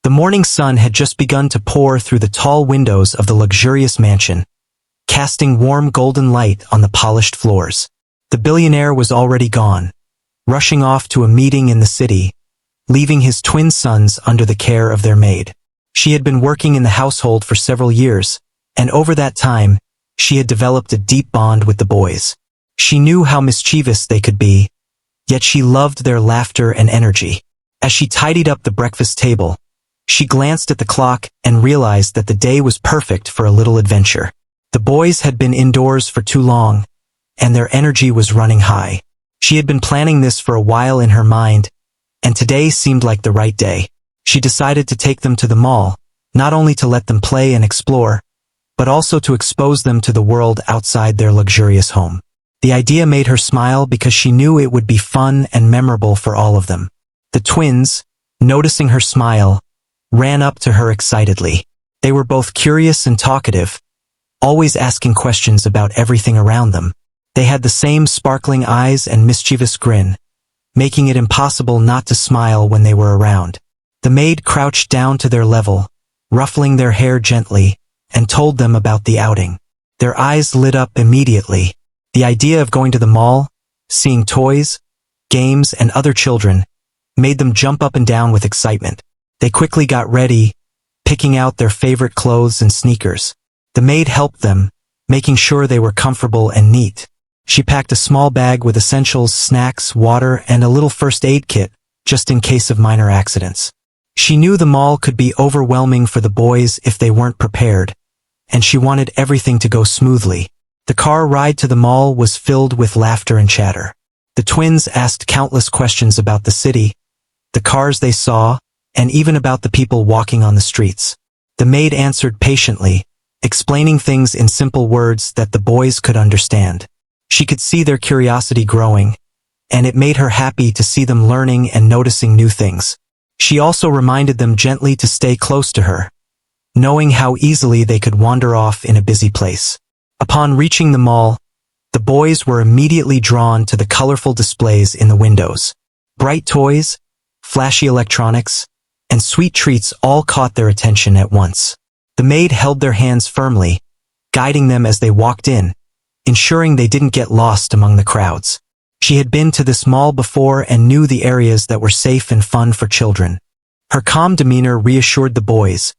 The morning sun had just begun to pour through the tall windows of the luxurious mansion, casting warm golden light on the polished floors. The billionaire was already gone, rushing off to a meeting in the city, leaving his twin sons under the care of their maid. She had been working in the household for several years, and over that time, she had developed a deep bond with the boys. She knew how mischievous they could be, yet she loved their laughter and energy. As she tidied up the breakfast table, she glanced at the clock and realized that the day was perfect for a little adventure. The boys had been indoors for too long, and their energy was running high. She had been planning this for a while in her mind, and today seemed like the right day. She decided to take them to the mall, not only to let them play and explore, but also to expose them to the world outside their luxurious home. The idea made her smile because she knew it would be fun and memorable for all of them. The twins, noticing her smile, ran up to her excitedly. They were both curious and talkative, always asking questions about everything around them. They had the same sparkling eyes and mischievous grin, making it impossible not to smile when they were around. The maid crouched down to their level, ruffling their hair gently, and told them about the outing. Their eyes lit up immediately. The idea of going to the mall, seeing toys, games, and other children, made them jump up and down with excitement. They quickly got ready, picking out their favorite clothes and sneakers. The maid helped them, making sure they were comfortable and neat. She packed a small bag with essentials, snacks, water, and a little first aid kit, just in case of minor accidents. She knew the mall could be overwhelming for the boys if they weren't prepared, and she wanted everything to go smoothly. The car ride to the mall was filled with laughter and chatter. The twins asked countless questions about the city, the cars they saw, and even about the people walking on the streets. The maid answered patiently, explaining things in simple words that the boys could understand. She could see their curiosity growing, and it made her happy to see them learning and noticing new things. She also reminded them gently to stay close to her, knowing how easily they could wander off in a busy place. Upon reaching the mall, the boys were immediately drawn to the colorful displays in the windows. Bright toys, flashy electronics, and sweet treats all caught their attention at once. The maid held their hands firmly, guiding them as they walked in, ensuring they didn't get lost among the crowds. She had been to this mall before and knew the areas that were safe and fun for children. Her calm demeanor reassured the boys,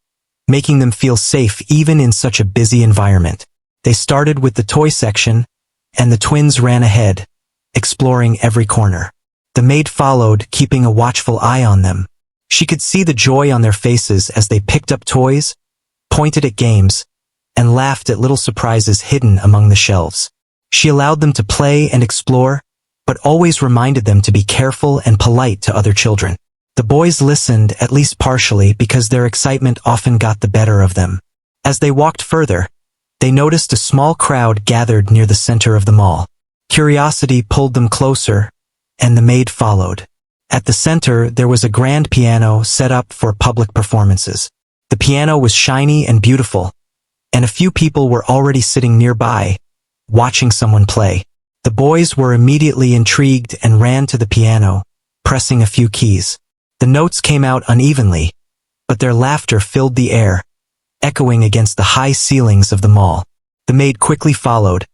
making them feel safe even in such a busy environment. They started with the toy section, and the twins ran ahead, exploring every corner. The maid followed, keeping a watchful eye on them. She could see the joy on their faces as they picked up toys, pointed at games, and laughed at little surprises hidden among the shelves. She allowed them to play and explore, but always reminded them to be careful and polite to other children. The boys listened, at least partially, because their excitement often got the better of them. As they walked further, they noticed a small crowd gathered near the center of the mall. Curiosity pulled them closer, and the maid followed. At the center, there was a grand piano set up for public performances. The piano was shiny and beautiful, and a few people were already sitting nearby, watching someone play. The boys were immediately intrigued and ran to the piano, pressing a few keys. The notes came out unevenly, but their laughter filled the air, echoing against the high ceilings of the mall. The maid quickly followed,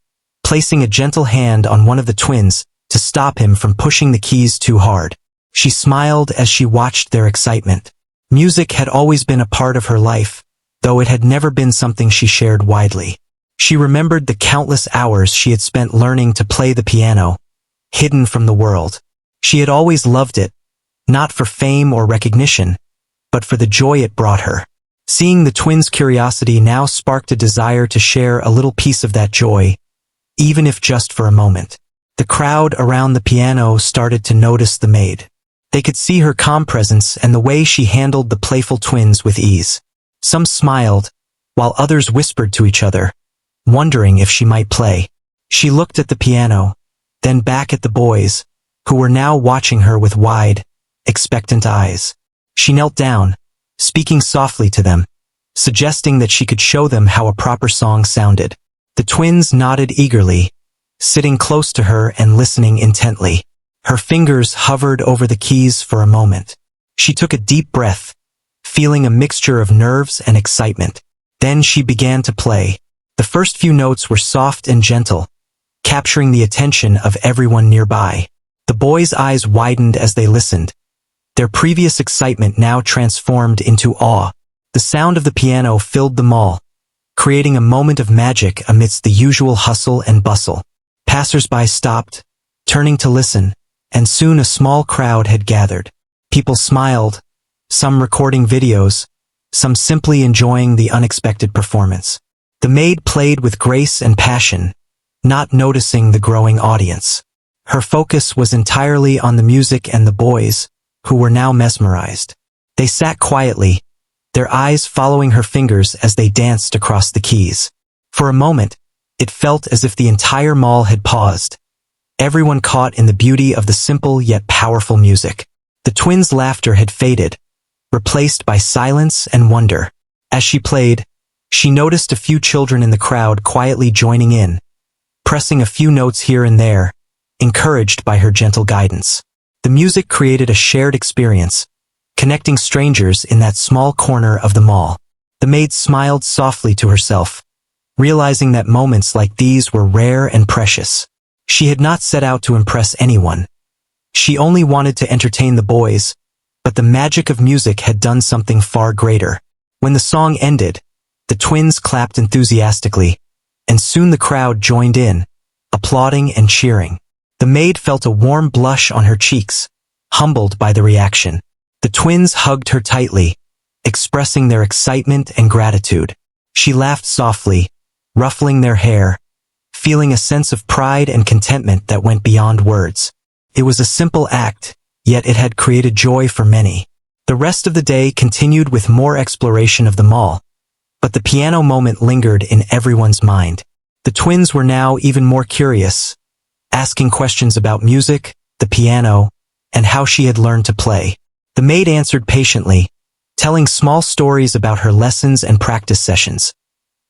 placing a gentle hand on one of the twins to stop him from pushing the keys too hard. She smiled as she watched their excitement. Music had always been a part of her life, though it had never been something she shared widely. She remembered the countless hours she had spent learning to play the piano, hidden from the world. She had always loved it, not for fame or recognition, but for the joy it brought her. Seeing the twins' curiosity now sparked a desire to share a little piece of that joy, even if just for a moment. The crowd around the piano started to notice the maid. They could see her calm presence and the way she handled the playful twins with ease. Some smiled, while others whispered to each other, wondering if she might play. She looked at the piano, then back at the boys, who were now watching her with wide, expectant eyes. She knelt down, speaking softly to them, suggesting that she could show them how a proper song sounded. The twins nodded eagerly, sitting close to her and listening intently. Her fingers hovered over the keys for a moment. She took a deep breath, feeling a mixture of nerves and excitement. Then she began to play. The first few notes were soft and gentle, capturing the attention of everyone nearby. The boys' eyes widened as they listened. Their previous excitement now transformed into awe. The sound of the piano filled the mall, creating a moment of magic amidst the usual hustle and bustle. Passers-by stopped, turning to listen, and soon a small crowd had gathered. People smiled, some recording videos, some simply enjoying the unexpected performance. The maid played with grace and passion, not noticing the growing audience. Her focus was entirely on the music and the boys, who were now mesmerized. They sat quietly, their eyes following her fingers as they danced across the keys. For a moment, it felt as if the entire mall had paused, everyone caught in the beauty of the simple yet powerful music. The twins' laughter had faded, replaced by silence and wonder. As she played, she noticed a few children in the crowd quietly joining in, pressing a few notes here and there, encouraged by her gentle guidance. The music created a shared experience, connecting strangers in that small corner of the mall. The maid smiled softly to herself, realizing that moments like these were rare and precious. She had not set out to impress anyone. She only wanted to entertain the boys, but the magic of music had done something far greater. When the song ended, the twins clapped enthusiastically, and soon the crowd joined in, applauding and cheering. The maid felt a warm blush on her cheeks, humbled by the reaction. The twins hugged her tightly, expressing their excitement and gratitude. She laughed softly, ruffling their hair, feeling a sense of pride and contentment that went beyond words. It was a simple act, yet it had created joy for many. The rest of the day continued with more exploration of the mall, but the piano moment lingered in everyone's mind. The twins were now even more curious, asking questions about music, the piano, and how she had learned to play. The maid answered patiently, telling small stories about her lessons and practice sessions,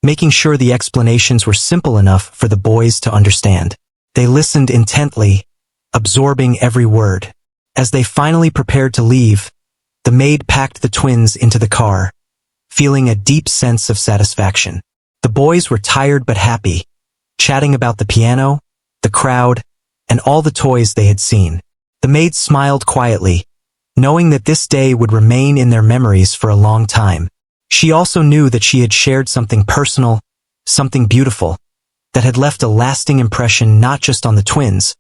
making sure the explanations were simple enough for the boys to understand. They listened intently, absorbing every word. As they finally prepared to leave, the maid packed the twins into the car, feeling a deep sense of satisfaction. The boys were tired but happy, chatting about the piano, the crowd, and all the toys they had seen. The maid smiled quietly, knowing that this day would remain in their memories for a long time. She also knew that she had shared something personal, something beautiful, that had left a lasting impression not just on the twins,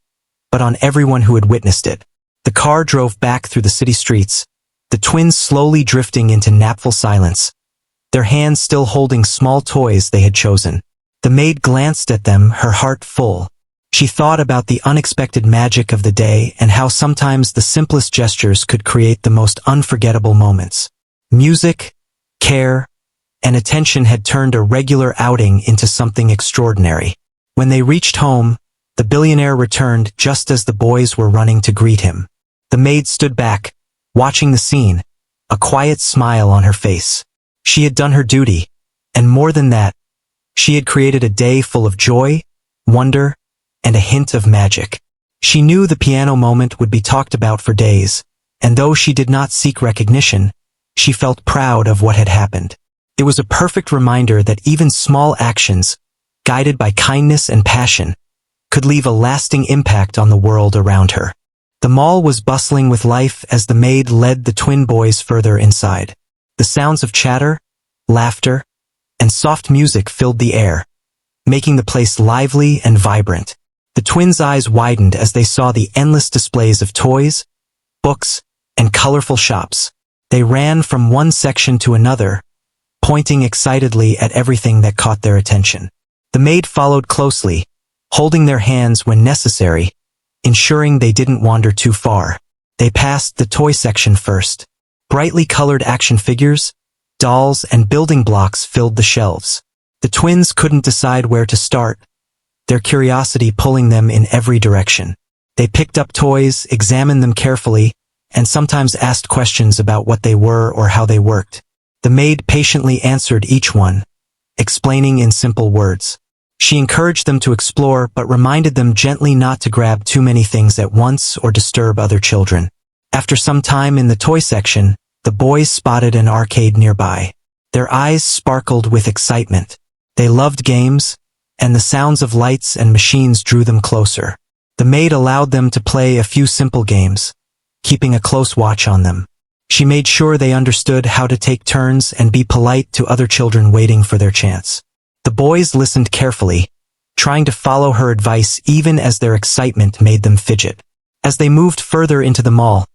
but on everyone who had witnessed it. The car drove back through the city streets, the twins slowly drifting into napful silence, their hands still holding small toys they had chosen. The maid glanced at them, her heart full. She thought about the unexpected magic of the day and how sometimes the simplest gestures could create the most unforgettable moments. Music, care, and attention had turned a regular outing into something extraordinary. When they reached home, the billionaire returned just as the boys were running to greet him. The maid stood back, watching the scene, a quiet smile on her face. She had done her duty, and more than that, she had created a day full of joy, wonder, and a hint of magic. She knew the piano moment would be talked about for days, and though she did not seek recognition, she felt proud of what had happened. It was a perfect reminder that even small actions, guided by kindness and passion, could leave a lasting impact on the world around her. The mall was bustling with life as the maid led the twin boys further inside. The sounds of chatter, laughter, and soft music filled the air, making the place lively and vibrant. The twins' eyes widened as they saw the endless displays of toys, books, and colorful shops. They ran from one section to another, pointing excitedly at everything that caught their attention. The maid followed closely, holding their hands when necessary, ensuring they didn't wander too far. They passed the toy section first. Brightly colored action figures, dolls, and building blocks filled the shelves. The twins couldn't decide where to start, their curiosity pulling them in every direction. They picked up toys, examined them carefully, and sometimes asked questions about what they were or how they worked. The maid patiently answered each one, explaining in simple words. She encouraged them to explore but reminded them gently not to grab too many things at once or disturb other children. After some time in the toy section, the boys spotted an arcade nearby. Their eyes sparkled with excitement. They loved games, and the sounds of lights and machines drew them closer. The maid allowed them to play a few simple games, keeping a close watch on them. She made sure they understood how to take turns and be polite to other children waiting for their chance. The boys listened carefully, trying to follow her advice even as their excitement made them fidget. As they moved further into the mall,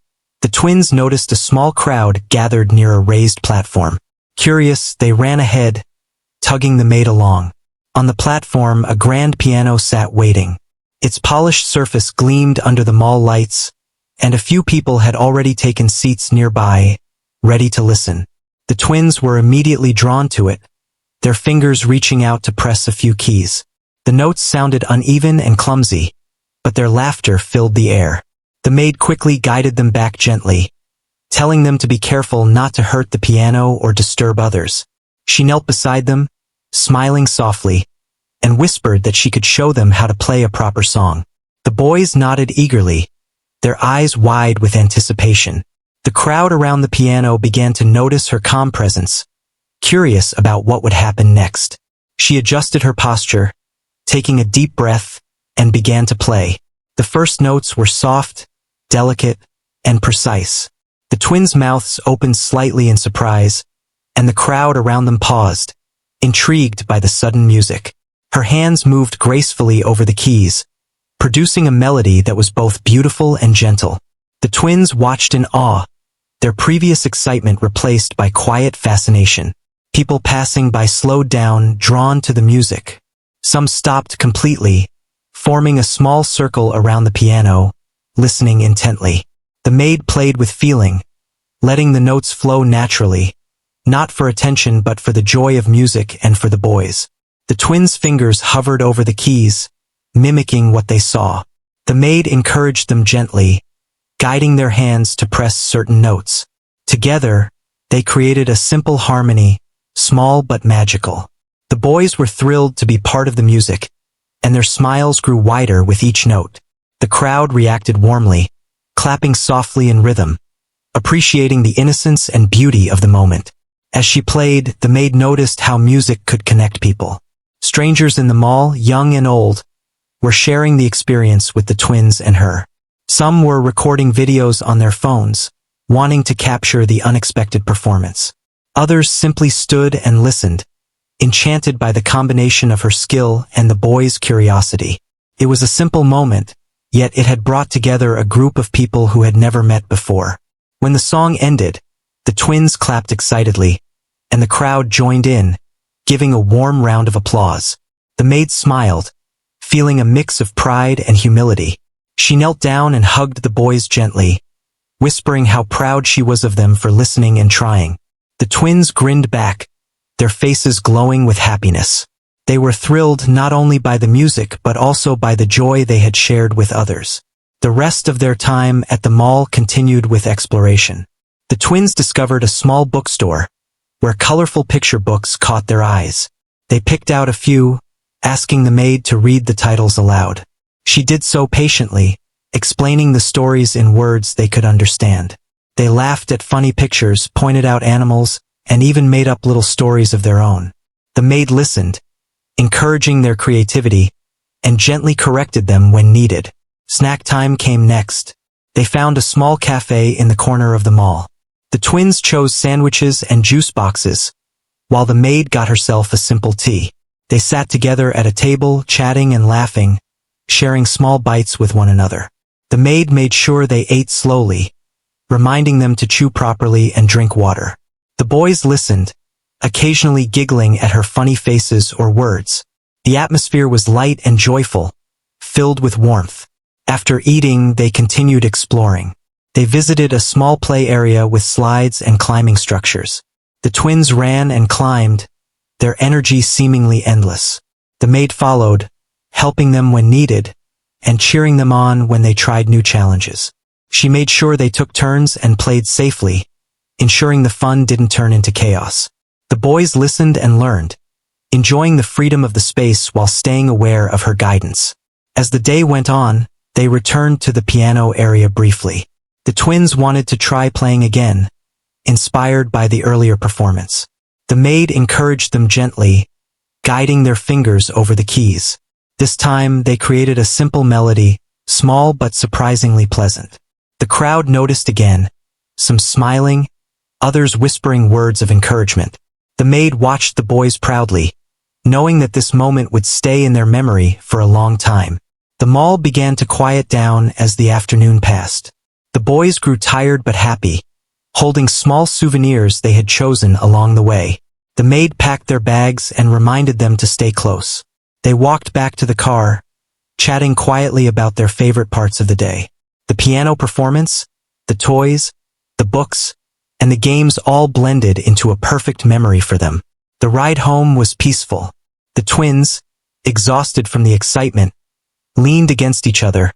the twins noticed a small crowd gathered near a raised platform. Curious, they ran ahead, tugging the maid along. On the platform, a grand piano sat waiting. Its polished surface gleamed under the mall lights, and a few people had already taken seats nearby, ready to listen. The twins were immediately drawn to it, their fingers reaching out to press a few keys. The notes sounded uneven and clumsy, but their laughter filled the air. The maid quickly guided them back gently, telling them to be careful not to hurt the piano or disturb others. She knelt beside them, smiling softly, and whispered that she could show them how to play a proper song. The boys nodded eagerly, their eyes wide with anticipation. The crowd around the piano began to notice her calm presence, curious about what would happen next. She adjusted her posture, taking a deep breath, and began to play. The first notes were soft, delicate, and precise. The twins' mouths opened slightly in surprise, and the crowd around them paused, intrigued by the sudden music. Her hands moved gracefully over the keys, producing a melody that was both beautiful and gentle. The twins watched in awe, their previous excitement replaced by quiet fascination. People passing by slowed down, drawn to the music. Some stopped completely, forming a small circle around the piano, listening intently. The maid played with feeling, letting the notes flow naturally, not for attention but for the joy of music and for the boys. The twins' fingers hovered over the keys, mimicking what they saw. The maid encouraged them gently, guiding their hands to press certain notes. Together, they created a simple harmony, small but magical. The boys were thrilled to be part of the music, and their smiles grew wider with each note. The crowd reacted warmly, clapping softly in rhythm, appreciating the innocence and beauty of the moment. As she played, the maid noticed how music could connect people. Strangers in the mall, young and old, were sharing the experience with the twins and her. Some were recording videos on their phones, wanting to capture the unexpected performance. Others simply stood and listened, enchanted by the combination of her skill and the boys' curiosity. It was a simple moment, yet it had brought together a group of people who had never met before. When the song ended, the twins clapped excitedly, and the crowd joined in, giving a warm round of applause. The maid smiled, feeling a mix of pride and humility. She knelt down and hugged the boys gently, whispering how proud she was of them for listening and trying. The twins grinned back, their faces glowing with happiness. They were thrilled not only by the music but also by the joy they had shared with others. The rest of their time at the mall continued with exploration. The twins discovered a small bookstore, where colorful picture books caught their eyes. They picked out a few, asking the maid to read the titles aloud. She did so patiently, explaining the stories in words they could understand. They laughed at funny pictures, pointed out animals, and even made up little stories of their own. The maid listened, encouraging their creativity, and gently corrected them when needed. Snack time came next. They found a small cafe in the corner of the mall. The twins chose sandwiches and juice boxes, while the maid got herself a simple tea. They sat together at a table, chatting and laughing, sharing small bites with one another. The maid made sure they ate slowly, reminding them to chew properly and drink water. The boys listened, occasionally giggling at her funny faces or words. The atmosphere was light and joyful, filled with warmth. After eating, they continued exploring. They visited a small play area with slides and climbing structures. The twins ran and climbed, their energy seemingly endless. The maid followed, helping them when needed, and cheering them on when they tried new challenges. She made sure they took turns and played safely, ensuring the fun didn't turn into chaos. The boys listened and learned, enjoying the freedom of the space while staying aware of her guidance. As the day went on, they returned to the piano area briefly. The twins wanted to try playing again, inspired by the earlier performance. The maid encouraged them gently, guiding their fingers over the keys. This time, they created a simple melody, small but surprisingly pleasant. The crowd noticed again, some smiling, others whispering words of encouragement. The maid watched the boys proudly, knowing that this moment would stay in their memory for a long time. The mall began to quiet down as the afternoon passed. The boys grew tired but happy, holding small souvenirs they had chosen along the way. The maid packed their bags and reminded them to stay close. They walked back to the car, chatting quietly about their favorite parts of the day. The piano performance, the toys, the books, and the games all blended into a perfect memory for them. The ride home was peaceful. The twins, exhausted from the excitement, leaned against each other,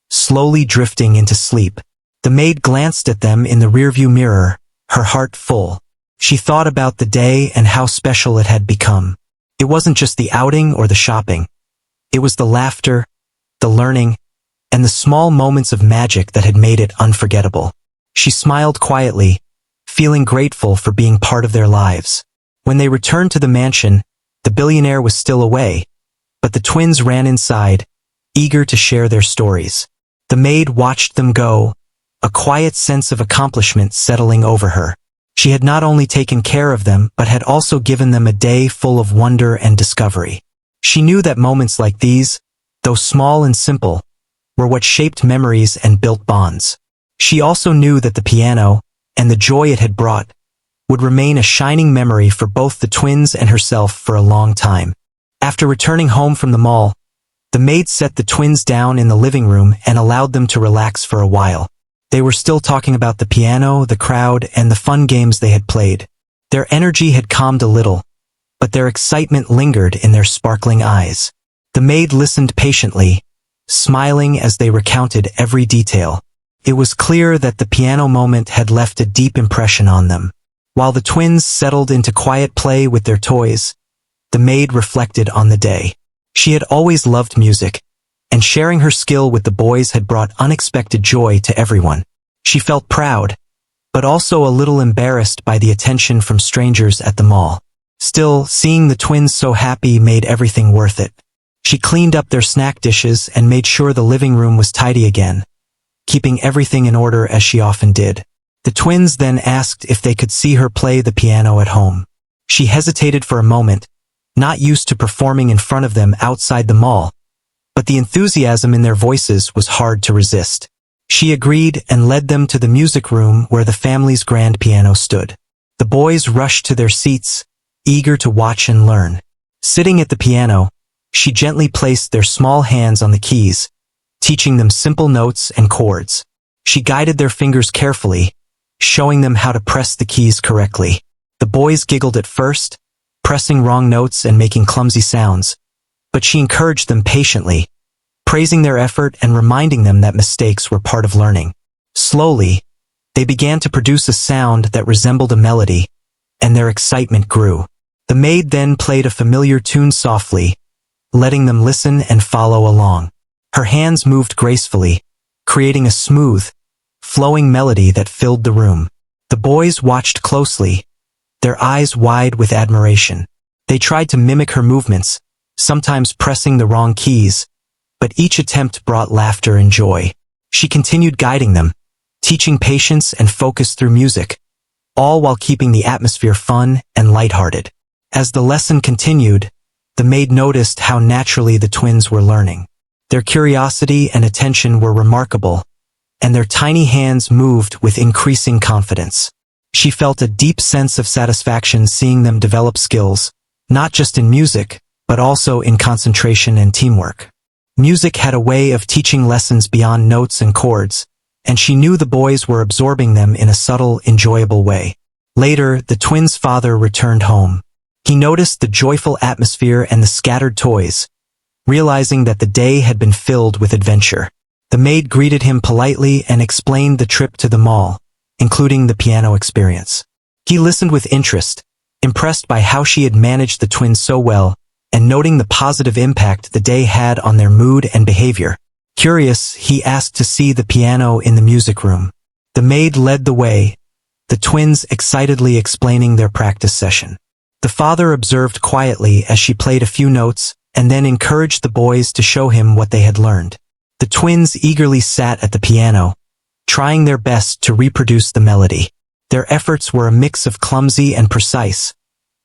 slowly drifting into sleep. The maid glanced at them in the rearview mirror, her heart full. She thought about the day and how special it had become. It wasn't just the outing or the shopping. It was the laughter, the learning, and the small moments of magic that had made it unforgettable. She smiled quietly, feeling grateful for being part of their lives. When they returned to the mansion, the billionaire was still away, but the twins ran inside, eager to share their stories. The maid watched them go, a quiet sense of accomplishment settling over her. She had not only taken care of them but had also given them a day full of wonder and discovery. She knew that moments like these, though small and simple, were what shaped memories and built bonds. She also knew that the piano, and the joy it had brought, would remain a shining memory for both the twins and herself for a long time. After returning home from the mall, the maid set the twins down in the living room and allowed them to relax for a while. They were still talking about the piano, the crowd, and the fun games they had played. Their energy had calmed a little, but their excitement lingered in their sparkling eyes. The maid listened patiently, smiling as they recounted every detail. It was clear that the piano moment had left a deep impression on them. While the twins settled into quiet play with their toys, the maid reflected on the day. She had always loved music, and sharing her skill with the boys had brought unexpected joy to everyone. She felt proud, but also a little embarrassed by the attention from strangers at the mall. Still, seeing the twins so happy made everything worth it. She cleaned up their snack dishes and made sure the living room was tidy again, keeping everything in order as she often did. The twins then asked if they could see her play the piano at home. She hesitated for a moment, not used to performing in front of them outside the mall, but the enthusiasm in their voices was hard to resist. She agreed and led them to the music room where the family's grand piano stood. The boys rushed to their seats, eager to watch and learn. Sitting at the piano, she gently placed their small hands on the keys, teaching them simple notes and chords. She guided their fingers carefully, showing them how to press the keys correctly. The boys giggled at first, pressing wrong notes and making clumsy sounds, but she encouraged them patiently, praising their effort and reminding them that mistakes were part of learning. Slowly, they began to produce a sound that resembled a melody, and their excitement grew. The maid then played a familiar tune softly, letting them listen and follow along. Her hands moved gracefully, creating a smooth, flowing melody that filled the room. The boys watched closely, their eyes wide with admiration. They tried to mimic her movements, sometimes pressing the wrong keys, but each attempt brought laughter and joy. She continued guiding them, teaching patience and focus through music, all while keeping the atmosphere fun and lighthearted. As the lesson continued, the maid noticed how naturally the twins were learning. Their curiosity and attention were remarkable, and their tiny hands moved with increasing confidence. She felt a deep sense of satisfaction seeing them develop skills, not just in music, but also in concentration and teamwork. Music had a way of teaching lessons beyond notes and chords, and she knew the boys were absorbing them in a subtle, enjoyable way. Later, the twins' father returned home. He noticed the joyful atmosphere and the scattered toys, realizing that the day had been filled with adventure. The maid greeted him politely and explained the trip to the mall, including the piano experience. He listened with interest, impressed by how she had managed the twins so well, and noting the positive impact the day had on their mood and behavior. Curious, he asked to see the piano in the music room. The maid led the way, the twins excitedly explaining their practice session. The father observed quietly as she played a few notes and then encouraged the boys to show him what they had learned. The twins eagerly sat at the piano, trying their best to reproduce the melody. Their efforts were a mix of clumsy and precise,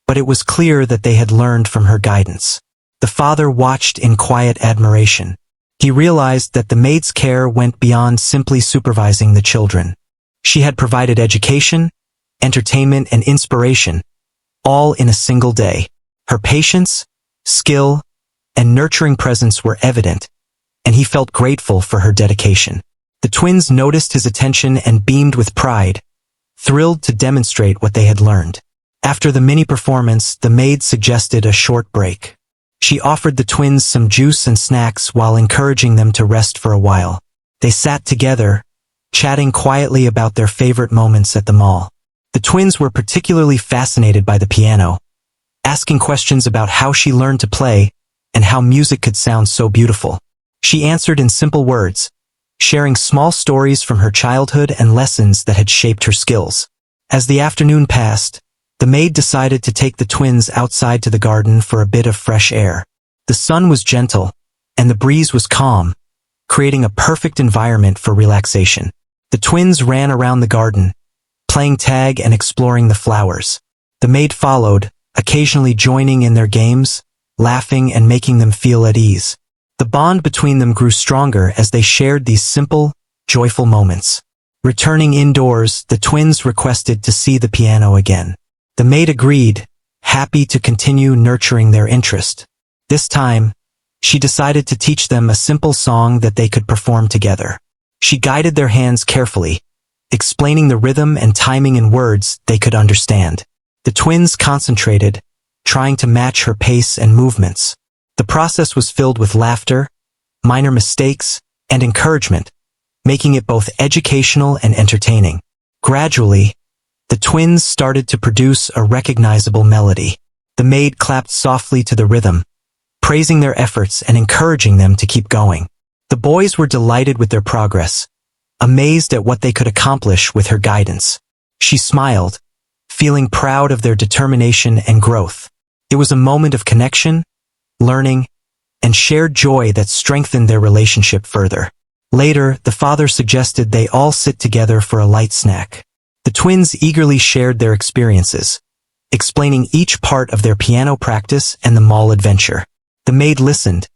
but it was clear that they had learned from her guidance. The father watched in quiet admiration. He realized that the maid's care went beyond simply supervising the children. She had provided education, entertainment, and inspiration, all in a single day. Her patience, skill, and nurturing presence were evident, and he felt grateful for her dedication. The twins noticed his attention and beamed with pride, thrilled to demonstrate what they had learned. After the mini-performance, the maid suggested a short break. She offered the twins some juice and snacks while encouraging them to rest for a while. They sat together, chatting quietly about their favorite moments at the mall. The twins were particularly fascinated by the piano, asking questions about how she learned to play and how music could sound so beautiful. She answered in simple words, sharing small stories from her childhood and lessons that had shaped her skills. As the afternoon passed, the maid decided to take the twins outside to the garden for a bit of fresh air. The sun was gentle, and the breeze was calm, creating a perfect environment for relaxation. The twins ran around the garden, playing tag and exploring the flowers. The maid followed, occasionally joining in their games, laughing and making them feel at ease. The bond between them grew stronger as they shared these simple, joyful moments. Returning indoors, the twins requested to see the piano again. The maid agreed, happy to continue nurturing their interest. This time, she decided to teach them a simple song that they could perform together. She guided their hands carefully, explaining the rhythm and timing in words they could understand. The twins concentrated, trying to match her pace and movements. The process was filled with laughter, minor mistakes, and encouragement, making it both educational and entertaining. Gradually, the twins started to produce a recognizable melody. The maid clapped softly to the rhythm, praising their efforts and encouraging them to keep going. The boys were delighted with their progress, amazed at what they could accomplish with her guidance. She smiled, feeling proud of their determination and growth. It was a moment of connection, learning, and shared joy that strengthened their relationship further. Later, the father suggested they all sit together for a light snack. The twins eagerly shared their experiences, explaining each part of their piano practice and the mall adventure. The maid listened,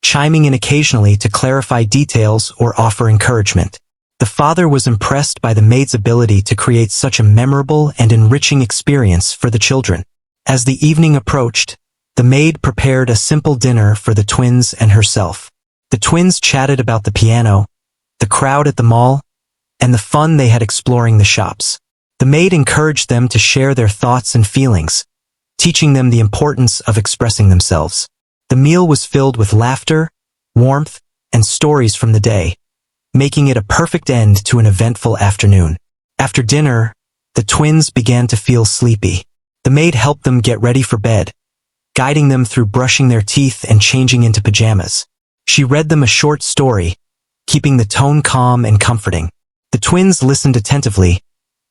chiming in occasionally to clarify details or offer encouragement. The father was impressed by the maid's ability to create such a memorable and enriching experience for the children. As the evening approached, the maid prepared a simple dinner for the twins and herself. The twins chatted about the piano, the crowd at the mall, and the fun they had exploring the shops. The maid encouraged them to share their thoughts and feelings, teaching them the importance of expressing themselves. The meal was filled with laughter, warmth, and stories from the day, making it a perfect end to an eventful afternoon. After dinner, the twins began to feel sleepy. The maid helped them get ready for bed, guiding them through brushing their teeth and changing into pajamas. She read them a short story, keeping the tone calm and comforting. The twins listened attentively,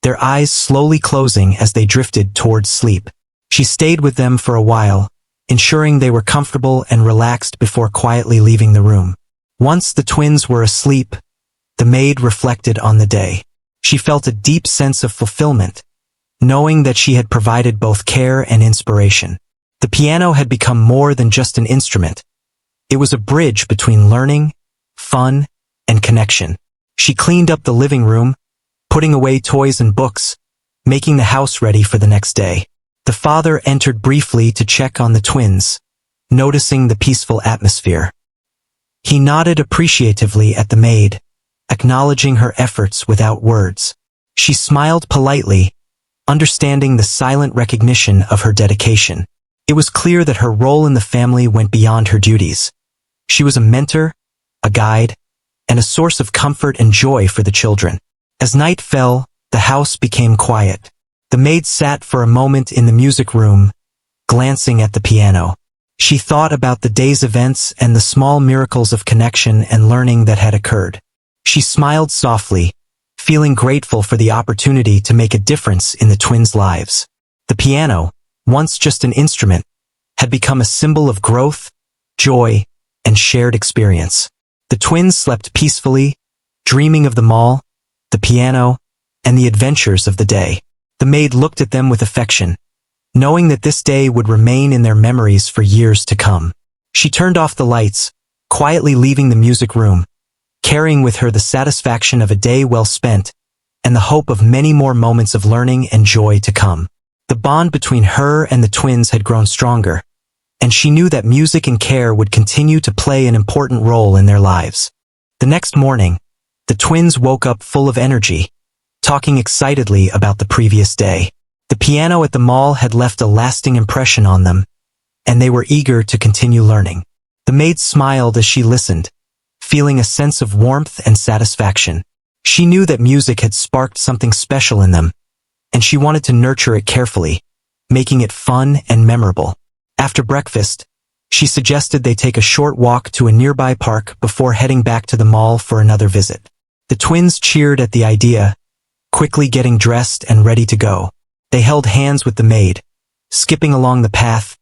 their eyes slowly closing as they drifted towards sleep. She stayed with them for a while, ensuring they were comfortable and relaxed before quietly leaving the room. Once the twins were asleep, the maid reflected on the day. She felt a deep sense of fulfillment, knowing that she had provided both care and inspiration. The piano had become more than just an instrument. It was a bridge between learning, fun, and connection. She cleaned up the living room, putting away toys and books, making the house ready for the next day. The father entered briefly to check on the twins, noticing the peaceful atmosphere. He nodded appreciatively at the maid, acknowledging her efforts without words. She smiled politely, understanding the silent recognition of her dedication. It was clear that her role in the family went beyond her duties. She was a mentor, a guide, and a source of comfort and joy for the children. As night fell, the house became quiet. The maid sat for a moment in the music room, glancing at the piano. She thought about the day's events and the small miracles of connection and learning that had occurred. She smiled softly, feeling grateful for the opportunity to make a difference in the twins' lives. The piano, once just an instrument, had become a symbol of growth, joy, and shared experience. The twins slept peacefully, dreaming of the mall, the piano, and the adventures of the day. The maid looked at them with affection, knowing that this day would remain in their memories for years to come. She turned off the lights, quietly leaving the music room, carrying with her the satisfaction of a day well spent and the hope of many more moments of learning and joy to come. The bond between her and the twins had grown stronger, and she knew that music and care would continue to play an important role in their lives. The next morning, the twins woke up full of energy, talking excitedly about the previous day. The piano at the mall had left a lasting impression on them, and they were eager to continue learning. The maid smiled as she listened, feeling a sense of warmth and satisfaction. She knew that music had sparked something special in them, and she wanted to nurture it carefully, making it fun and memorable. After breakfast, she suggested they take a short walk to a nearby park before heading back to the mall for another visit. The twins cheered at the idea, quickly getting dressed and ready to go. They held hands with the maid, skipping along the path,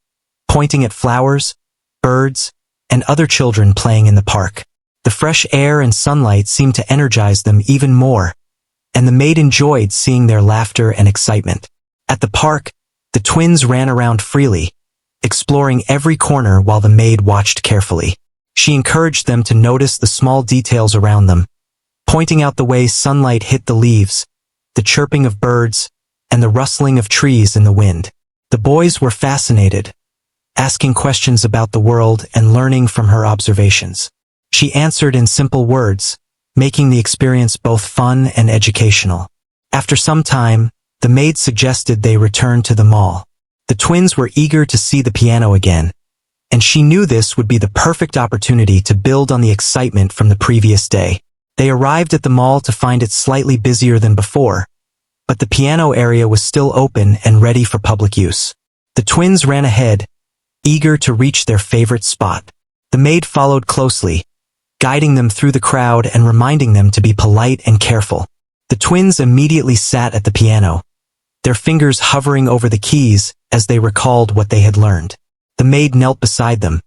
pointing at flowers, birds, and other children playing in the park. The fresh air and sunlight seemed to energize them even more, and the maid enjoyed seeing their laughter and excitement. At the park, the twins ran around freely, exploring every corner while the maid watched carefully. She encouraged them to notice the small details around them, pointing out the way sunlight hit the leaves, the chirping of birds, and the rustling of trees in the wind. The boys were fascinated, asking questions about the world and learning from her observations. She answered in simple words, making the experience both fun and educational. After some time, the maid suggested they return to the mall. The twins were eager to see the piano again, and she knew this would be the perfect opportunity to build on the excitement from the previous day. They arrived at the mall to find it slightly busier than before, but the piano area was still open and ready for public use. The twins ran ahead, eager to reach their favorite spot. The maid followed closely, guiding them through the crowd and reminding them to be polite and careful. The twins immediately sat at the piano, their fingers hovering over the keys as they recalled what they had learned. The maid knelt beside them,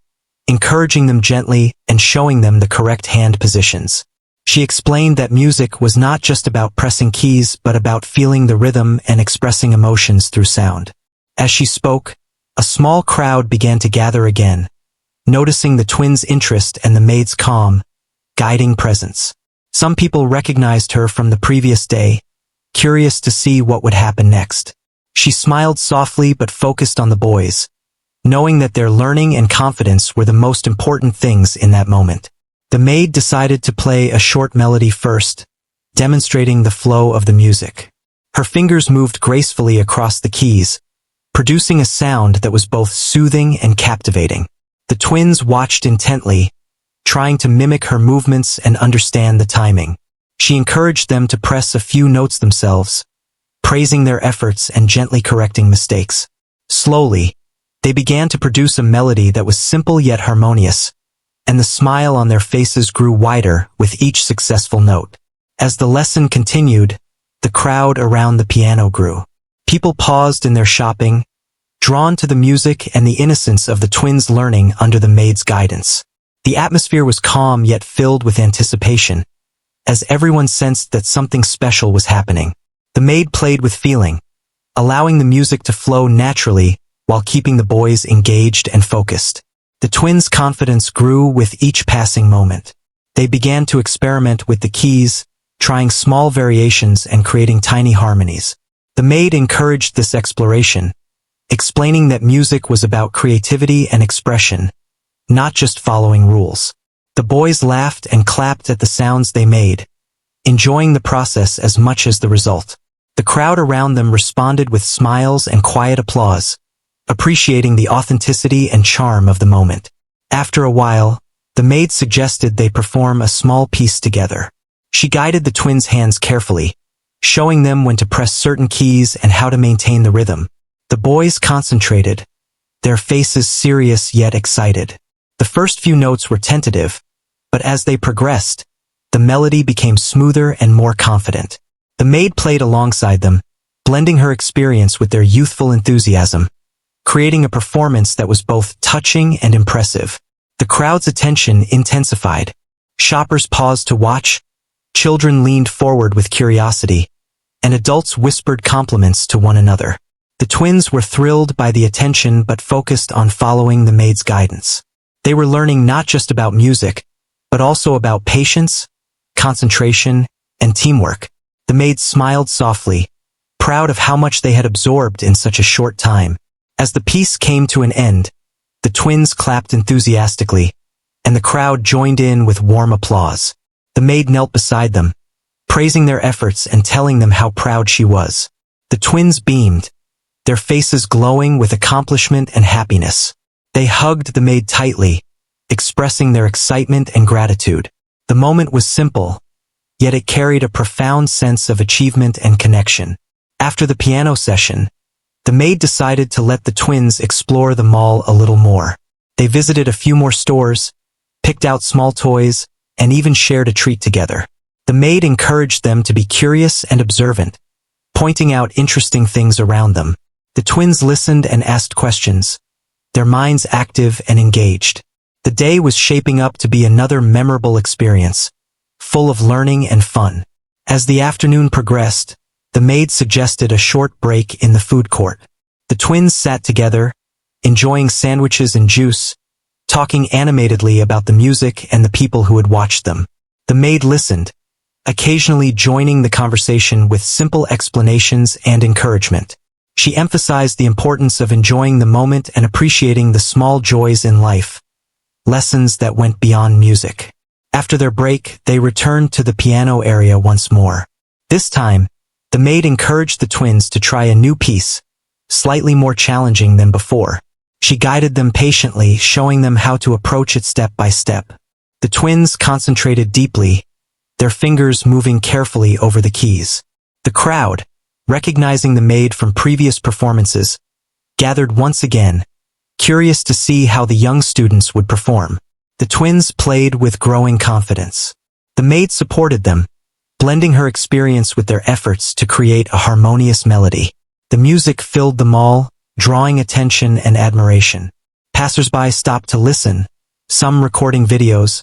encouraging them gently and showing them the correct hand positions. She explained that music was not just about pressing keys but about feeling the rhythm and expressing emotions through sound. As she spoke, a small crowd began to gather again, noticing the twins' interest and the maid's calm, guiding presence. Some people recognized her from the previous day, curious to see what would happen next. She smiled softly but focused on the boys, knowing that their learning and confidence were the most important things in that moment. The maid decided to play a short melody first, demonstrating the flow of the music. Her fingers moved gracefully across the keys, producing a sound that was both soothing and captivating. The twins watched intently, trying to mimic her movements and understand the timing. She encouraged them to press a few notes themselves, praising their efforts and gently correcting mistakes. Slowly, they began to produce a melody that was simple yet harmonious, and the smile on their faces grew wider with each successful note. As the lesson continued, the crowd around the piano grew. People paused in their shopping, drawn to the music and the innocence of the twins learning under the maid's guidance. The atmosphere was calm yet filled with anticipation, as everyone sensed that something special was happening. The maid played with feeling, allowing the music to flow naturally while keeping the boys engaged and focused. The twins' confidence grew with each passing moment. They began to experiment with the keys, trying small variations and creating tiny harmonies. The maid encouraged this exploration, explaining that music was about creativity and expression, not just following rules. The boys laughed and clapped at the sounds they made, enjoying the process as much as the result. The crowd around them responded with smiles and quiet applause, appreciating the authenticity and charm of the moment. After a while, the maid suggested they perform a small piece together. She guided the twins' hands carefully, showing them when to press certain keys and how to maintain the rhythm. The boys concentrated, their faces serious yet excited. The first few notes were tentative, but as they progressed, the melody became smoother and more confident. The maid played alongside them, blending her experience with their youthful enthusiasm, creating a performance that was both touching and impressive. The crowd's attention intensified. Shoppers paused to watch, children leaned forward with curiosity, and adults whispered compliments to one another. The twins were thrilled by the attention but focused on following the maid's guidance. They were learning not just about music, but also about patience, concentration, and teamwork. The maid smiled softly, proud of how much they had absorbed in such a short time. As the piece came to an end, the twins clapped enthusiastically, and the crowd joined in with warm applause. The maid knelt beside them, praising their efforts and telling them how proud she was. The twins beamed, their faces glowing with accomplishment and happiness. They hugged the maid tightly, expressing their excitement and gratitude. The moment was simple, yet it carried a profound sense of achievement and connection. After the piano session, the maid decided to let the twins explore the mall a little more. They visited a few more stores, picked out small toys, and even shared a treat together. The maid encouraged them to be curious and observant, pointing out interesting things around them. The twins listened and asked questions, their minds active and engaged. The day was shaping up to be another memorable experience, full of learning and fun. As the afternoon progressed, the maid suggested a short break in the food court. The twins sat together, enjoying sandwiches and juice, talking animatedly about the music and the people who had watched them. The maid listened, occasionally joining the conversation with simple explanations and encouragement. She emphasized the importance of enjoying the moment and appreciating the small joys in life, lessons that went beyond music. After their break, they returned to the piano area once more. This time, the maid encouraged the twins to try a new piece, slightly more challenging than before. She guided them patiently, showing them how to approach it step by step. The twins concentrated deeply, their fingers moving carefully over the keys. The crowd, recognizing the maid from previous performances, gathered once again, curious to see how the young students would perform. The twins played with growing confidence. The maid supported them, blending her experience with their efforts to create a harmonious melody. The music filled the mall, drawing attention and admiration. Passers-by stopped to listen, some recording videos,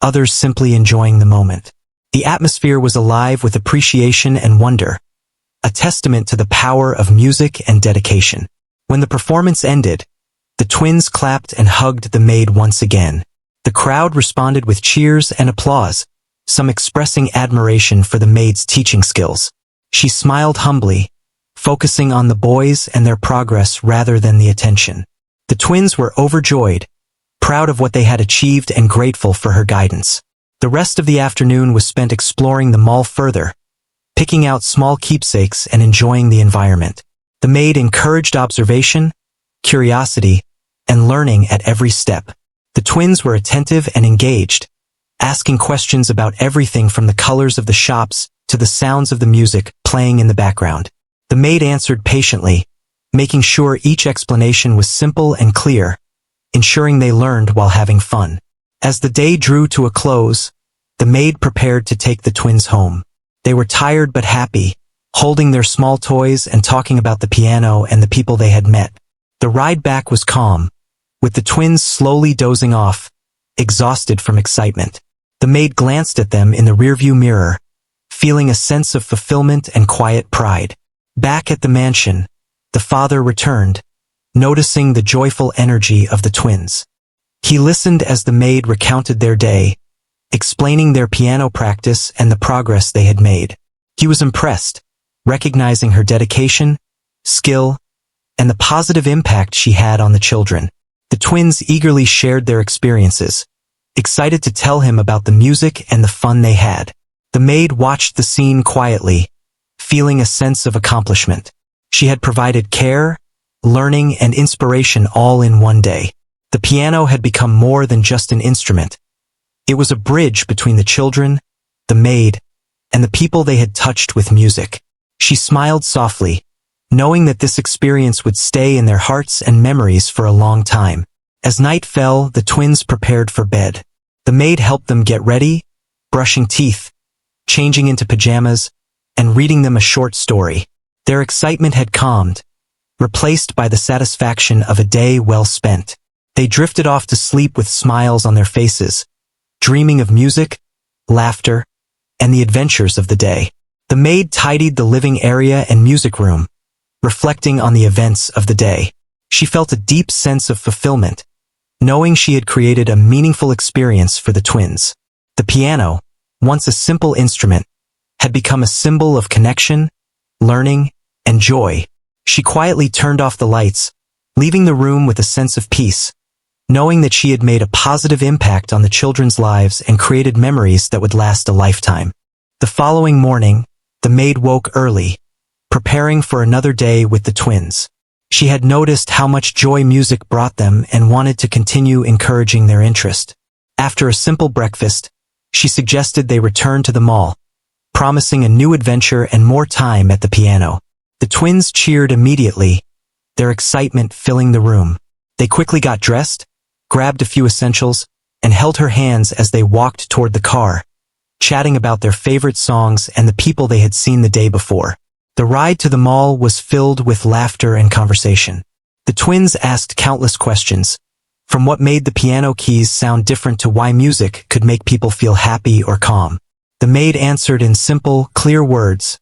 others simply enjoying the moment. The atmosphere was alive with appreciation and wonder, a testament to the power of music and dedication. When the performance ended, the twins clapped and hugged the maid once again. The crowd responded with cheers and applause, some expressing admiration for the maid's teaching skills. She smiled humbly, focusing on the boys and their progress rather than the attention. The twins were overjoyed, proud of what they had achieved and grateful for her guidance. The rest of the afternoon was spent exploring the mall further, picking out small keepsakes and enjoying the environment. The maid encouraged observation, curiosity, and learning at every step. The twins were attentive and engaged, asking questions about everything from the colors of the shops to the sounds of the music playing in the background. The maid answered patiently, making sure each explanation was simple and clear, ensuring they learned while having fun. As the day drew to a close, the maid prepared to take the twins home. They were tired but happy, holding their small toys and talking about the piano and the people they had met. The ride back was calm, with the twins slowly dozing off, exhausted from excitement. The maid glanced at them in the rearview mirror, feeling a sense of fulfillment and quiet pride. Back at the mansion, the father returned, noticing the joyful energy of the twins. He listened as the maid recounted their day, explaining their piano practice and the progress they had made. He was impressed, recognizing her dedication, skill, and the positive impact she had on the children. The twins eagerly shared their experiences, excited to tell him about the music and the fun they had. The maid watched the scene quietly, feeling a sense of accomplishment. She had provided care, learning, and inspiration all in one day. The piano had become more than just an instrument. It was a bridge between the children, the maid, and the people they had touched with music. She smiled softly, knowing that this experience would stay in their hearts and memories for a long time. As night fell, the twins prepared for bed. The maid helped them get ready, brushing teeth, changing into pajamas, and reading them a short story. Their excitement had calmed, replaced by the satisfaction of a day well spent. They drifted off to sleep with smiles on their faces, dreaming of music, laughter, and the adventures of the day. The maid tidied the living area and music room, reflecting on the events of the day. She felt a deep sense of fulfillment, knowing she had created a meaningful experience for the twins. The piano, once a simple instrument, had become a symbol of connection, learning, and joy. She quietly turned off the lights, leaving the room with a sense of peace, knowing that she had made a positive impact on the children's lives and created memories that would last a lifetime. The following morning, the maid woke early, preparing for another day with the twins. She had noticed how much joy music brought them and wanted to continue encouraging their interest. After a simple breakfast, she suggested they return to the mall, promising a new adventure and more time at the piano. The twins cheered immediately, their excitement filling the room. They quickly got dressed, grabbed a few essentials, and held her hands as they walked toward the car, chatting about their favorite songs and the people they had seen the day before. The ride to the mall was filled with laughter and conversation. The twins asked countless questions, from what made the piano keys sound different to why music could make people feel happy or calm. The maid answered in simple, clear words,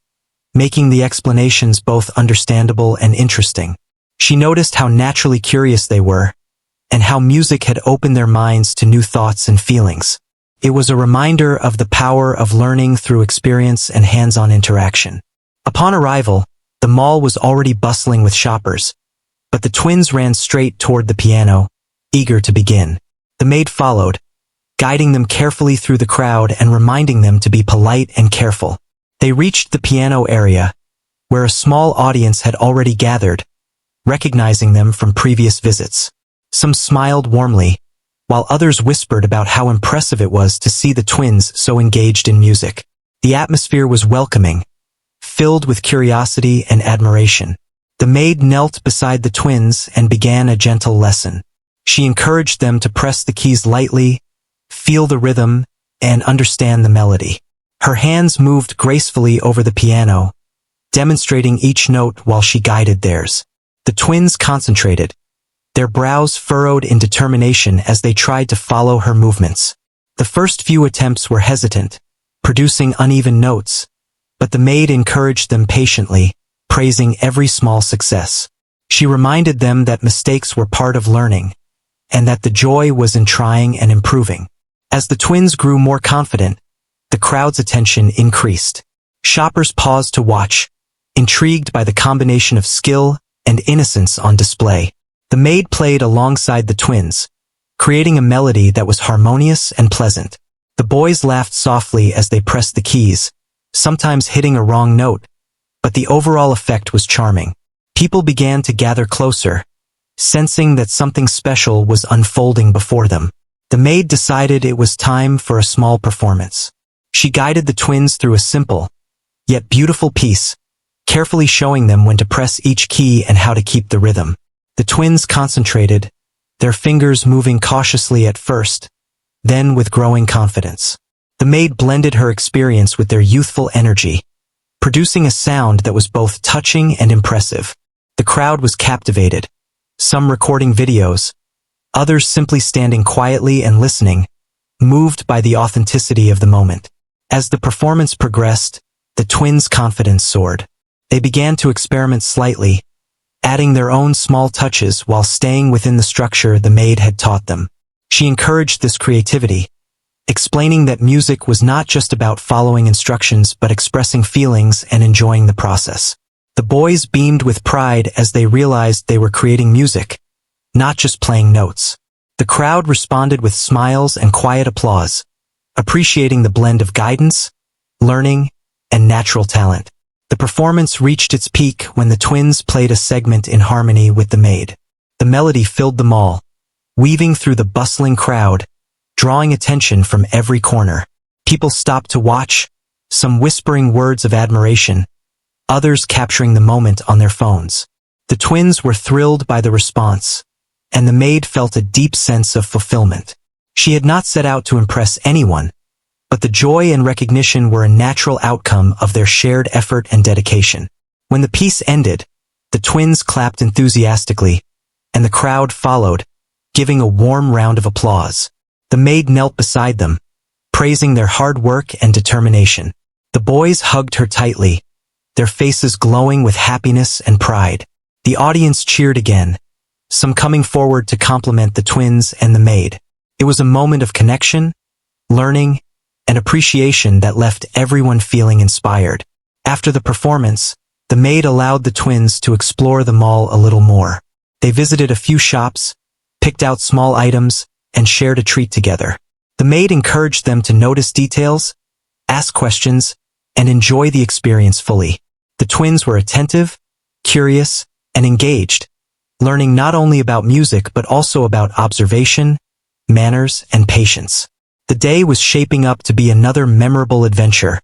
making the explanations both understandable and interesting. She noticed how naturally curious they were, and how music had opened their minds to new thoughts and feelings. It was a reminder of the power of learning through experience and hands-on interaction. Upon arrival, the mall was already bustling with shoppers, but the twins ran straight toward the piano, eager to begin. The maid followed, guiding them carefully through the crowd and reminding them to be polite and careful. They reached the piano area, where a small audience had already gathered, recognizing them from previous visits. Some smiled warmly, while others whispered about how impressive it was to see the twins so engaged in music. The atmosphere was welcoming, filled with curiosity and admiration. The maid knelt beside the twins and began a gentle lesson. She encouraged them to press the keys lightly, feel the rhythm, and understand the melody. Her hands moved gracefully over the piano, demonstrating each note while she guided theirs. The twins concentrated, their brows furrowed in determination as they tried to follow her movements. The first few attempts were hesitant, producing uneven notes, but the maid encouraged them patiently, praising every small success. She reminded them that mistakes were part of learning, and that the joy was in trying and improving. As the twins grew more confident, the crowd's attention increased. Shoppers paused to watch, intrigued by the combination of skill and innocence on display. The maid played alongside the twins, creating a melody that was harmonious and pleasant. The boys laughed softly as they pressed the keys, sometimes hitting a wrong note, but the overall effect was charming. People began to gather closer, sensing that something special was unfolding before them. The maid decided it was time for a small performance. She guided the twins through a simple, yet beautiful piece, carefully showing them when to press each key and how to keep the rhythm. The twins concentrated, their fingers moving cautiously at first, then with growing confidence. The maid blended her experience with their youthful energy, producing a sound that was both touching and impressive. The crowd was captivated, some recording videos, others simply standing quietly and listening, moved by the authenticity of the moment. As the performance progressed, the twins' confidence soared. They began to experiment slightly, adding their own small touches while staying within the structure the maid had taught them. She encouraged this creativity, explaining that music was not just about following instructions but expressing feelings and enjoying the process. The boys beamed with pride as they realized they were creating music, not just playing notes. The crowd responded with smiles and quiet applause, appreciating the blend of guidance, learning, and natural talent. The performance reached its peak when the twins played a segment in harmony with the maid. The melody filled the mall, weaving through the bustling crowd, drawing attention from every corner. People stopped to watch, some whispering words of admiration, others capturing the moment on their phones. The twins were thrilled by the response, and the maid felt a deep sense of fulfillment. She had not set out to impress anyone, but the joy and recognition were a natural outcome of their shared effort and dedication. When the piece ended, the twins clapped enthusiastically, and the crowd followed, giving a warm round of applause. The maid knelt beside them, praising their hard work and determination. The boys hugged her tightly, their faces glowing with happiness and pride. The audience cheered again, some coming forward to compliment the twins and the maid. It was a moment of connection, learning, and appreciation that left everyone feeling inspired. After the performance, the maid allowed the twins to explore the mall a little more. They visited a few shops, picked out small items, and shared a treat together. The maid encouraged them to notice details, ask questions, and enjoy the experience fully. The twins were attentive, curious, and engaged, learning not only about music but also about observation, manners, and patience. The day was shaping up to be another memorable adventure,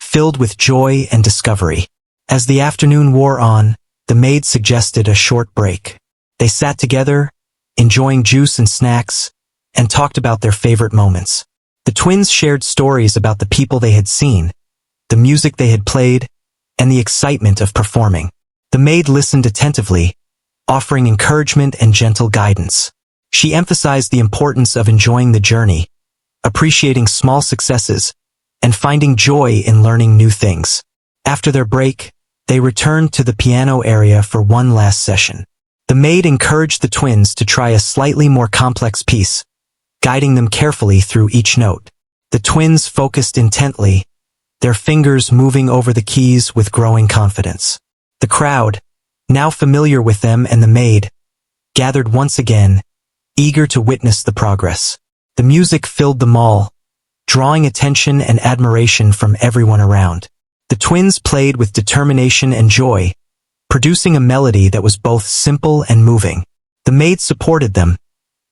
filled with joy and discovery. As the afternoon wore on, the maid suggested a short break. They sat together, enjoying juice and snacks, and talked about their favorite moments. The twins shared stories about the people they had seen, the music they had played, and the excitement of performing. The maid listened attentively, offering encouragement and gentle guidance. She emphasized the importance of enjoying the journey, appreciating small successes, and finding joy in learning new things. After their break, they returned to the piano area for one last session. The maid encouraged the twins to try a slightly more complex piece, guiding them carefully through each note. The twins focused intently, their fingers moving over the keys with growing confidence. The crowd, now familiar with them and the maid, gathered once again, eager to witness the progress. The music filled the mall, drawing attention and admiration from everyone around. The twins played with determination and joy, producing a melody that was both simple and moving. The maid supported them,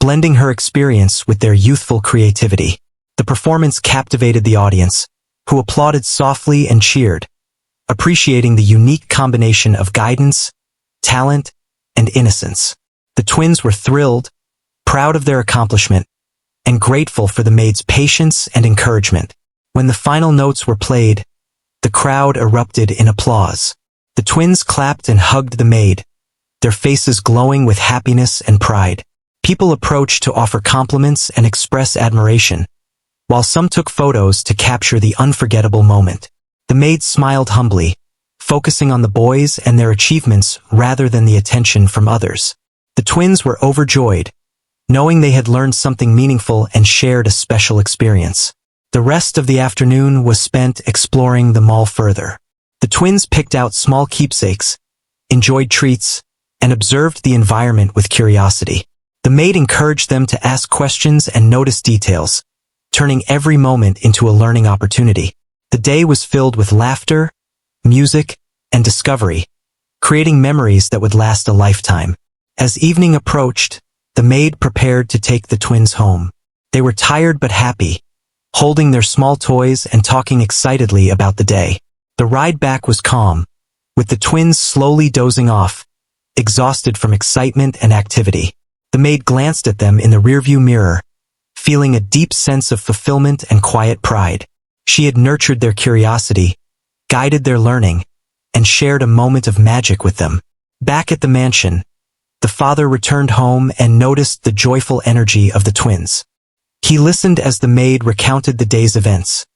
blending her experience with their youthful creativity. The performance captivated the audience, who applauded softly and cheered, appreciating the unique combination of guidance, talent, and innocence. The twins were thrilled, proud of their accomplishment, and grateful for the maid's patience and encouragement. When the final notes were played, the crowd erupted in applause. The twins clapped and hugged the maid, their faces glowing with happiness and pride. People approached to offer compliments and express admiration, while some took photos to capture the unforgettable moment. The maid smiled humbly, focusing on the boys and their achievements rather than the attention from others. The twins were overjoyed, knowing they had learned something meaningful and shared a special experience. The rest of the afternoon was spent exploring the mall further. The twins picked out small keepsakes, enjoyed treats, and observed the environment with curiosity. The maid encouraged them to ask questions and notice details, turning every moment into a learning opportunity. The day was filled with laughter, music, and discovery, creating memories that would last a lifetime. As evening approached, the maid prepared to take the twins home. They were tired but happy, holding their small toys and talking excitedly about the day. The ride back was calm, with the twins slowly dozing off, exhausted from excitement and activity. The maid glanced at them in the rearview mirror, feeling a deep sense of fulfillment and quiet pride. She had nurtured their curiosity, guided their learning, and shared a moment of magic with them. Back at the mansion, the father returned home and noticed the joyful energy of the twins. He listened as the maid recounted the day's events,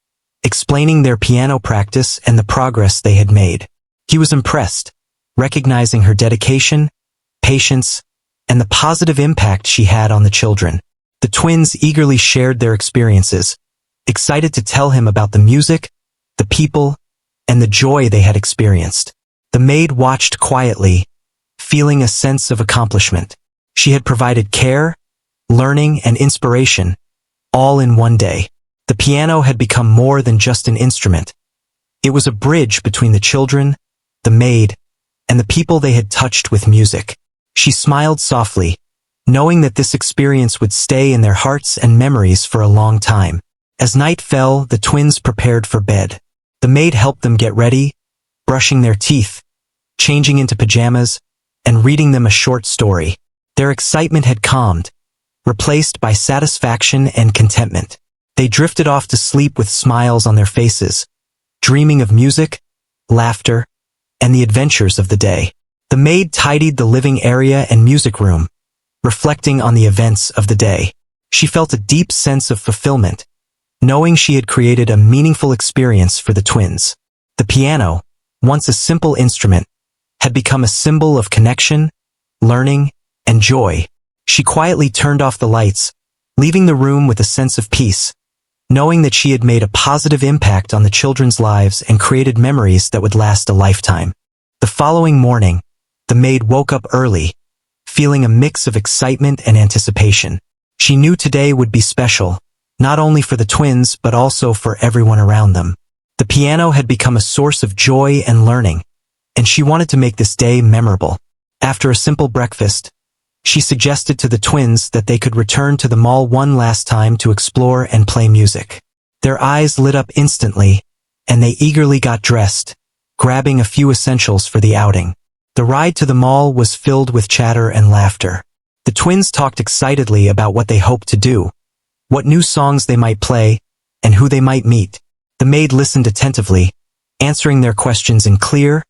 explaining their piano practice and the progress they had made. He was impressed, recognizing her dedication, patience, and the positive impact she had on the children. The twins eagerly shared their experiences, excited to tell him about the music, the people, and the joy they had experienced. The maid watched quietly, feeling a sense of accomplishment. She had provided care, learning, and inspiration, all in one day. The piano had become more than just an instrument. It was a bridge between the children, the maid, and the people they had touched with music. She smiled softly, knowing that this experience would stay in their hearts and memories for a long time. As night fell, the twins prepared for bed. The maid helped them get ready, brushing their teeth, changing into pajamas, and reading them a short story. Their excitement had calmed, replaced by satisfaction and contentment. They drifted off to sleep with smiles on their faces, dreaming of music, laughter, and the adventures of the day. The maid tidied the living area and music room, reflecting on the events of the day. She felt a deep sense of fulfillment, knowing she had created a meaningful experience for the twins. The piano, once a simple instrument, had become a symbol of connection, learning, and joy. She quietly turned off the lights, leaving the room with a sense of peace, knowing that she had made a positive impact on the children's lives and created memories that would last a lifetime. The following morning, the maid woke up early, feeling a mix of excitement and anticipation. She knew today would be special, not only for the twins but also for everyone around them. The piano had become a source of joy and learning, and she wanted to make this day memorable. After a simple breakfast, she suggested to the twins that they could return to the mall one last time to explore and play music. Their eyes lit up instantly, and they eagerly got dressed, grabbing a few essentials for the outing. The ride to the mall was filled with chatter and laughter. The twins talked excitedly about what they hoped to do, what new songs they might play, and who they might meet. The maid listened attentively, answering their questions in clear,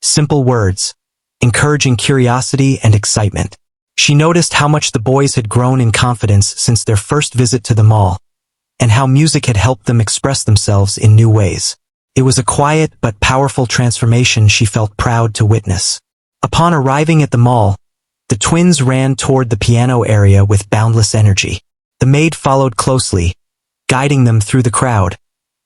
simple words, encouraging curiosity and excitement. She noticed how much the boys had grown in confidence since their first visit to the mall, and how music had helped them express themselves in new ways. It was a quiet but powerful transformation she felt proud to witness. Upon arriving at the mall, the twins ran toward the piano area with boundless energy. The maid followed closely, guiding them through the crowd,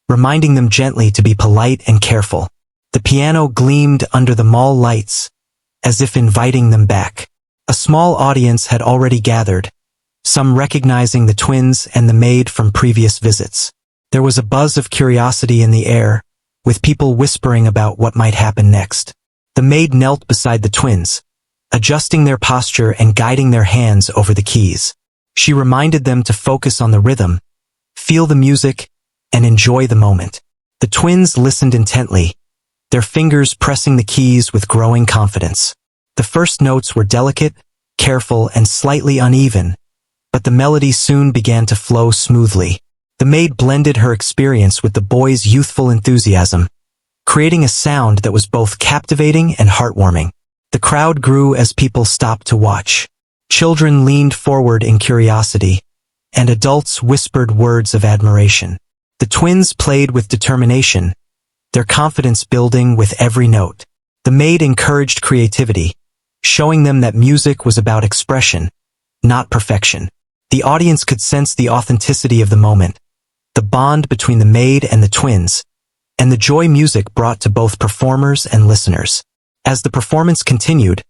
reminding them gently to be polite and careful. The piano gleamed under the mall lights, as if inviting them back. A small audience had already gathered, some recognizing the twins and the maid from previous visits. There was a buzz of curiosity in the air, with people whispering about what might happen next. The maid knelt beside the twins, adjusting their posture and guiding their hands over the keys. She reminded them to focus on the rhythm, feel the music, and enjoy the moment. The twins listened intently, their fingers pressing the keys with growing confidence. The first notes were delicate, careful, and slightly uneven, but the melody soon began to flow smoothly. The maid blended her experience with the boys' youthful enthusiasm, creating a sound that was both captivating and heartwarming. The crowd grew as people stopped to watch. Children leaned forward in curiosity, and adults whispered words of admiration. The twins played with determination, their confidence building with every note. The maid encouraged creativity, showing them that music was about expression, not perfection. The audience could sense the authenticity of the moment, the bond between the maid and the twins, and the joy music brought to both performers and listeners. As the performance continued,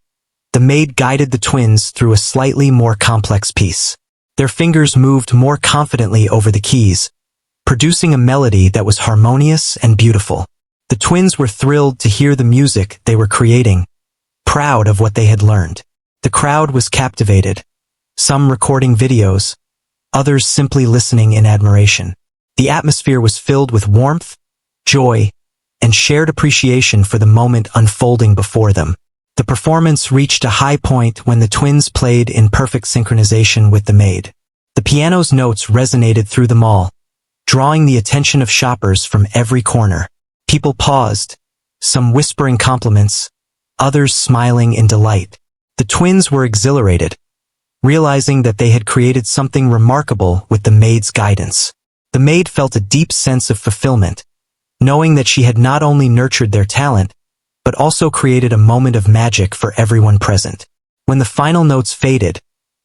the maid guided the twins through a slightly more complex piece. Their fingers moved more confidently over the keys, producing a melody that was harmonious and beautiful. The twins were thrilled to hear the music they were creating, proud of what they had learned. The crowd was captivated, some recording videos, others simply listening in admiration. The atmosphere was filled with warmth, joy, and shared appreciation for the moment unfolding before them. The performance reached a high point when the twins played in perfect synchronization with the maid. The piano's notes resonated through the mall, drawing the attention of shoppers from every corner. People paused, some whispering compliments, others smiling in delight. The twins were exhilarated, realizing that they had created something remarkable with the maid's guidance. The maid felt a deep sense of fulfillment, knowing that she had not only nurtured their talent, but also created a moment of magic for everyone present. When the final notes faded,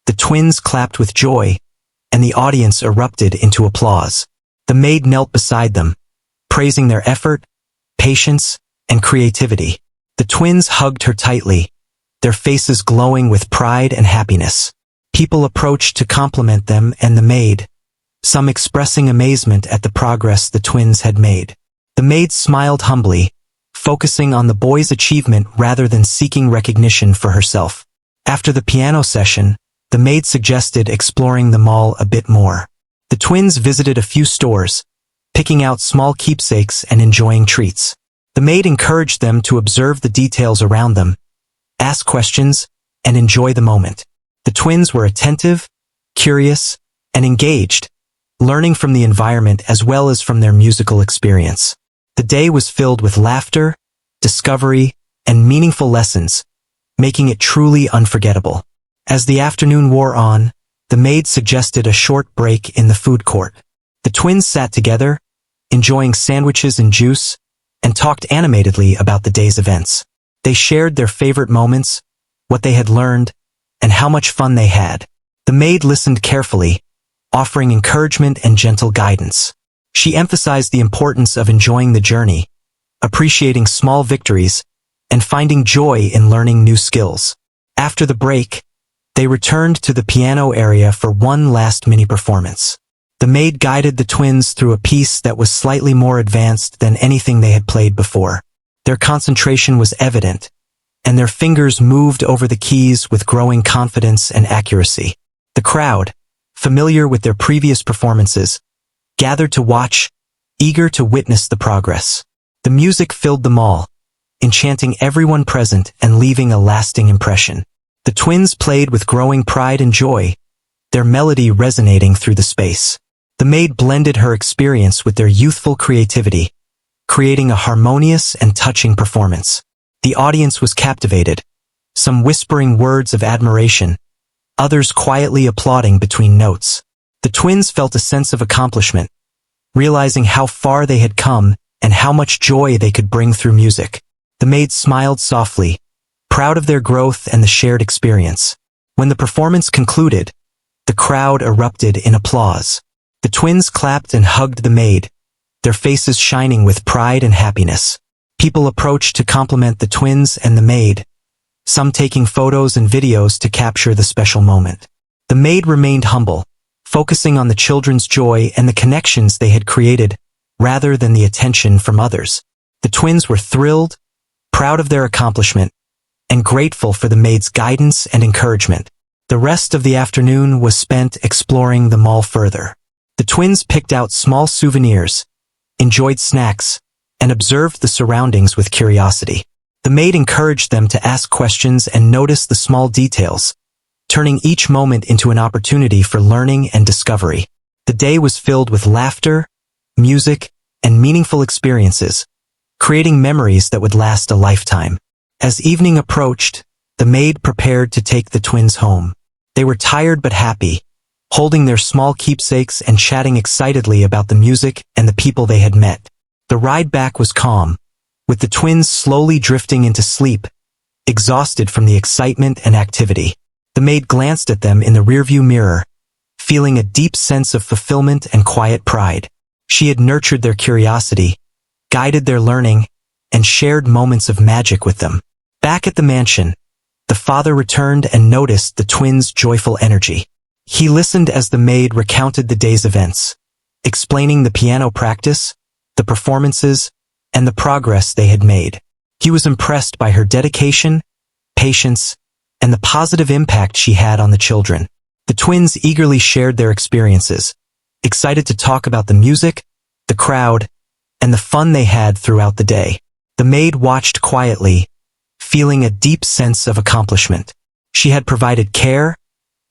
the twins clapped with joy, and the audience erupted into applause. The maid knelt beside them, praising their effort, patience, and creativity. The twins hugged her tightly, their faces glowing with pride and happiness. People approached to compliment them and the maid, some expressing amazement at the progress the twins had made. The maid smiled humbly, focusing on the boys' achievement rather than seeking recognition for herself. After the piano session, the maid suggested exploring the mall a bit more. The twins visited a few stores, picking out small keepsakes and enjoying treats. The maid encouraged them to observe the details around them, ask questions, and enjoy the moment. The twins were attentive, curious, and engaged, learning from the environment as well as from their musical experience. The day was filled with laughter, discovery, and meaningful lessons, making it truly unforgettable. As the afternoon wore on, the maid suggested a short break in the food court. The twins sat together, enjoying sandwiches and juice, and talked animatedly about the day's events. They shared their favorite moments, what they had learned, and how much fun they had. The maid listened carefully, offering encouragement and gentle guidance. She emphasized the importance of enjoying the journey, appreciating small victories, and finding joy in learning new skills. After the break, they returned to the piano area for one last mini performance. The maid guided the twins through a piece that was slightly more advanced than anything they had played before. Their concentration was evident, and their fingers moved over the keys with growing confidence and accuracy. The crowd, familiar with their previous performances, gathered to watch, eager to witness the progress. The music filled them all, enchanting everyone present and leaving a lasting impression. The twins played with growing pride and joy, their melody resonating through the space. The maid blended her experience with their youthful creativity, creating a harmonious and touching performance. The audience was captivated, some whispering words of admiration, others quietly applauding between notes. The twins felt a sense of accomplishment, realizing how far they had come and how much joy they could bring through music. The maid smiled softly, proud of their growth and the shared experience. When the performance concluded, the crowd erupted in applause. The twins clapped and hugged the maid, their faces shining with pride and happiness. People approached to compliment the twins and the maid, some taking photos and videos to capture the special moment. The maid remained humble, focusing on the children's joy and the connections they had created, rather than the attention from others. The twins were thrilled, proud of their accomplishment, and grateful for the maid's guidance and encouragement. The rest of the afternoon was spent exploring the mall further. The twins picked out small souvenirs, enjoyed snacks, and observed the surroundings with curiosity. The maid encouraged them to ask questions and notice the small details, turning each moment into an opportunity for learning and discovery. The day was filled with laughter, music, and meaningful experiences, creating memories that would last a lifetime. As evening approached, the maid prepared to take the twins home. They were tired but happy, holding their small keepsakes and chatting excitedly about the music and the people they had met. The ride back was calm, with the twins slowly drifting into sleep, exhausted from the excitement and activity. The maid glanced at them in the rearview mirror, feeling a deep sense of fulfillment and quiet pride. She had nurtured their curiosity, guided their learning, and shared moments of magic with them. Back at the mansion, the father returned and noticed the twins' joyful energy. He listened as the maid recounted the day's events, explaining the piano practice, the performances, and the progress they had made. He was impressed by her dedication, patience, and the positive impact she had on the children. The twins eagerly shared their experiences, excited to talk about the music, the crowd, and the fun they had throughout the day. The maid watched quietly, feeling a deep sense of accomplishment. She had provided care,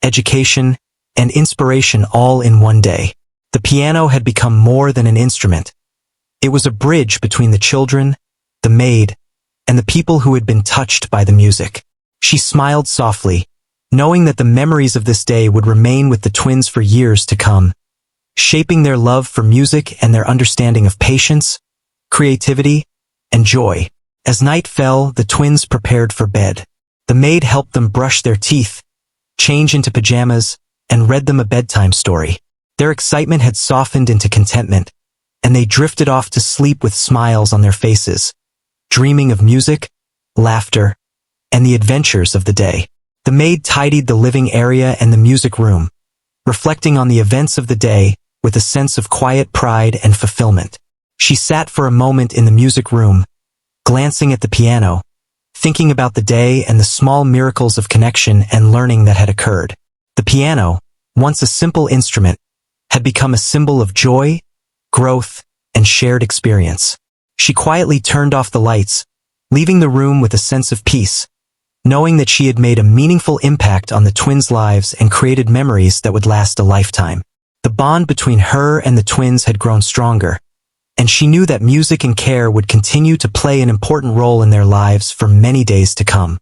education, and inspiration all in one day. The piano had become more than an instrument. It was a bridge between the children, the maid, and the people who had been touched by the music. She smiled softly, knowing that the memories of this day would remain with the twins for years to come, shaping their love for music and their understanding of patience, creativity, and joy. As night fell, the twins prepared for bed. The maid helped them brush their teeth, change into pajamas, and read them a bedtime story. Their excitement had softened into contentment, and they drifted off to sleep with smiles on their faces, dreaming of music, laughter, and the adventures of the day. The maid tidied the living area and the music room, reflecting on the events of the day with a sense of quiet pride and fulfillment. She sat for a moment in the music room, glancing at the piano, thinking about the day and the small miracles of connection and learning that had occurred. The piano, once a simple instrument, had become a symbol of joy, growth, and shared experience. She quietly turned off the lights, leaving the room with a sense of peace, knowing that she had made a meaningful impact on the twins' lives and created memories that would last a lifetime. The bond between her and the twins had grown stronger, and she knew that music and care would continue to play an important role in their lives for many days to come.